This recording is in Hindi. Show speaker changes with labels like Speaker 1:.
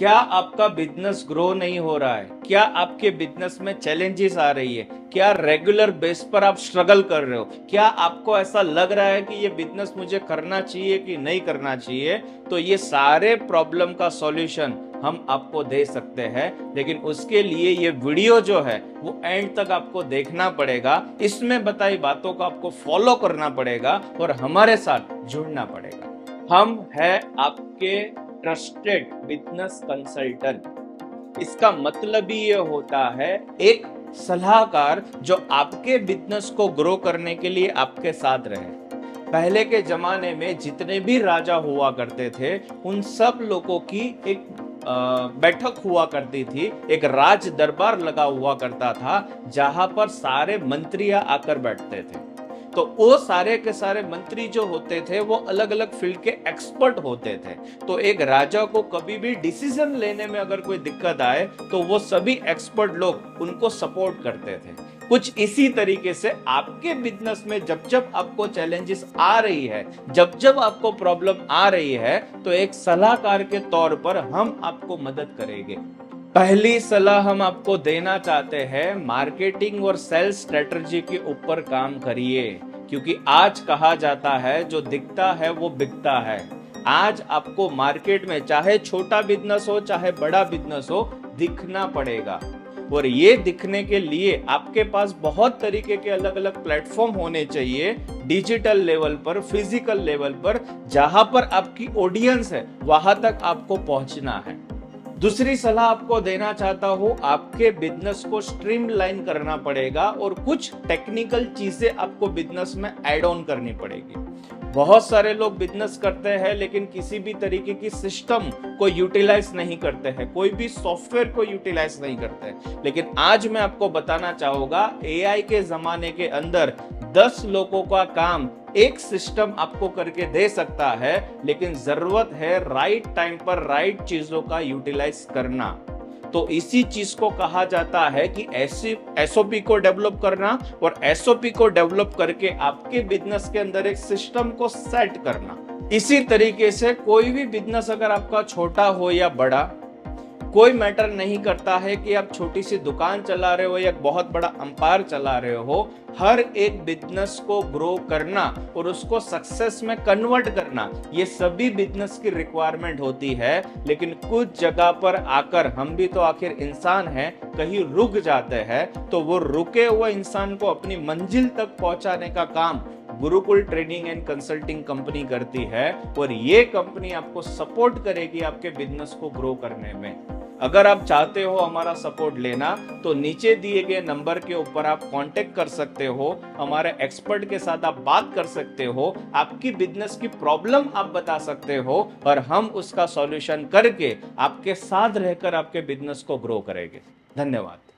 Speaker 1: क्या आपका बिजनेस ग्रो नहीं हो रहा है? क्या आपके बिजनेस में चैलेंजेस आ रही है? क्या रेगुलर बेस पर आप स्ट्रगल कर रहे हो? क्या आपको ऐसा लग रहा है कि ये बिजनेस मुझे करना चाहिए कि नहीं करना चाहिए? तो ये सारे प्रॉब्लम का सॉल्यूशन हम आपको दे सकते हैं, लेकिन उसके लिए ये वीडियो जो है वो एंड तक आपको देखना पड़ेगा। इसमें बताई बातों को आपको फॉलो करना पड़ेगा और हमारे साथ जुड़ना पड़ेगा। हम है आपके ट्रस्टेड बिजनेस कंसल्टेंट। इसका मतलब ही ये होता है एक सलाहकार जो आपके बिजनेस को ग्रो करने के लिए आपके साथ रहे। पहले के जमाने में जितने भी राजा हुआ करते थे, उन सब लोगों की एक बैठक हुआ करती थी, एक राज दरबार लगा हुआ करता था, जहां पर सारे मंत्रियां आकर बैठते थे। तो वो सारे के सारे मंत्री जो होते थे वो अलग अलग फील्ड के एक्सपर्ट होते थे। तो एक राजा को कभी भी डिसीजन लेने में अगर कोई दिक्कत आए तो वो सभी एक्सपर्ट लोग उनको सपोर्ट करते थे। कुछ इसी तरीके से आपके बिजनेस में जब जब आपको चैलेंजेस आ रही है, जब जब आपको प्रॉब्लम आ रही है, तो एक सलाहकार के तौर पर हम आपको मदद करेंगे। पहली सलाह हम आपको देना चाहते हैं, मार्केटिंग और सेल्स स्ट्रेटजी के ऊपर काम करिए, क्योंकि आज कहा जाता है जो दिखता है वो बिकता है। आज आपको मार्केट में चाहे छोटा बिजनेस हो चाहे बड़ा बिजनेस हो, दिखना पड़ेगा। और ये दिखने के लिए आपके पास बहुत तरीके के अलग अलग प्लेटफॉर्म होने चाहिए, डिजिटल लेवल पर, फिजिकल लेवल पर, जहां पर आपकी ऑडियंस है वहां तक आपको पहुंचना है। दूसरी सलाह आपको देना चाहता हूं, आपके बिजनेस को स्ट्रीमलाइन करना पड़ेगा और कुछ टेक्निकल चीजें आपको बिजनेस में ऐड ऑन करनी पड़ेगी। बहुत सारे लोग बिजनेस करते हैं लेकिन किसी भी तरीके की सिस्टम को यूटिलाइज नहीं करते हैं, कोई भी सॉफ्टवेयर को यूटिलाइज नहीं करते हैं। लेकिन आज मैं आपको बताना चाहूंगा, एआई के जमाने के अंदर 10 लोगों का काम एक सिस्टम आपको करके दे सकता है, लेकिन जरूरत है राइट टाइम पर राइट चीजों का यूटिलाइज करना। तो इसी चीज को कहा जाता है कि ऐसी एसओपी को डेवलप करना, और एसओपी को डेवलप करके आपके बिजनेस के अंदर एक सिस्टम को सेट करना। इसी तरीके से कोई भी बिजनेस अगर आपका छोटा हो या बड़ा, कोई मैटर नहीं करता है कि आप छोटी सी दुकान चला रहे हो या बहुत बड़ा अंपायर चला रहे हो, हर एक बिजनेस को ग्रो करना और उसको सक्सेस में कन्वर्ट करना, ये सभी बिजनेस की रिक्वायरमेंट होती है। लेकिन कुछ जगह पर आकर हम भी तो आखिर इंसान हैं, कहीं रुक जाते हैं, तो वो रुके हुए इंसान को अपनी मंजिल तक पहुंचाने का काम Gurukul training and consulting company करती है। और ये कंपनी आपको सपोर्ट करेगी आपके बिजनेस को ग्रो करने में। अगर आप चाहते हो हमारा सपोर्ट लेना, तो नीचे दिए गए नंबर के ऊपर आप कांटेक्ट कर सकते हो, हमारे एक्सपर्ट के साथ आप बात कर सकते हो, आपकी बिजनेस की प्रॉब्लम आप बता सकते हो, और हम उसका सॉल्यूशन करके आपके साथ रहकर आपके बिजनेस को ग्रो करेंगे। धन्यवाद।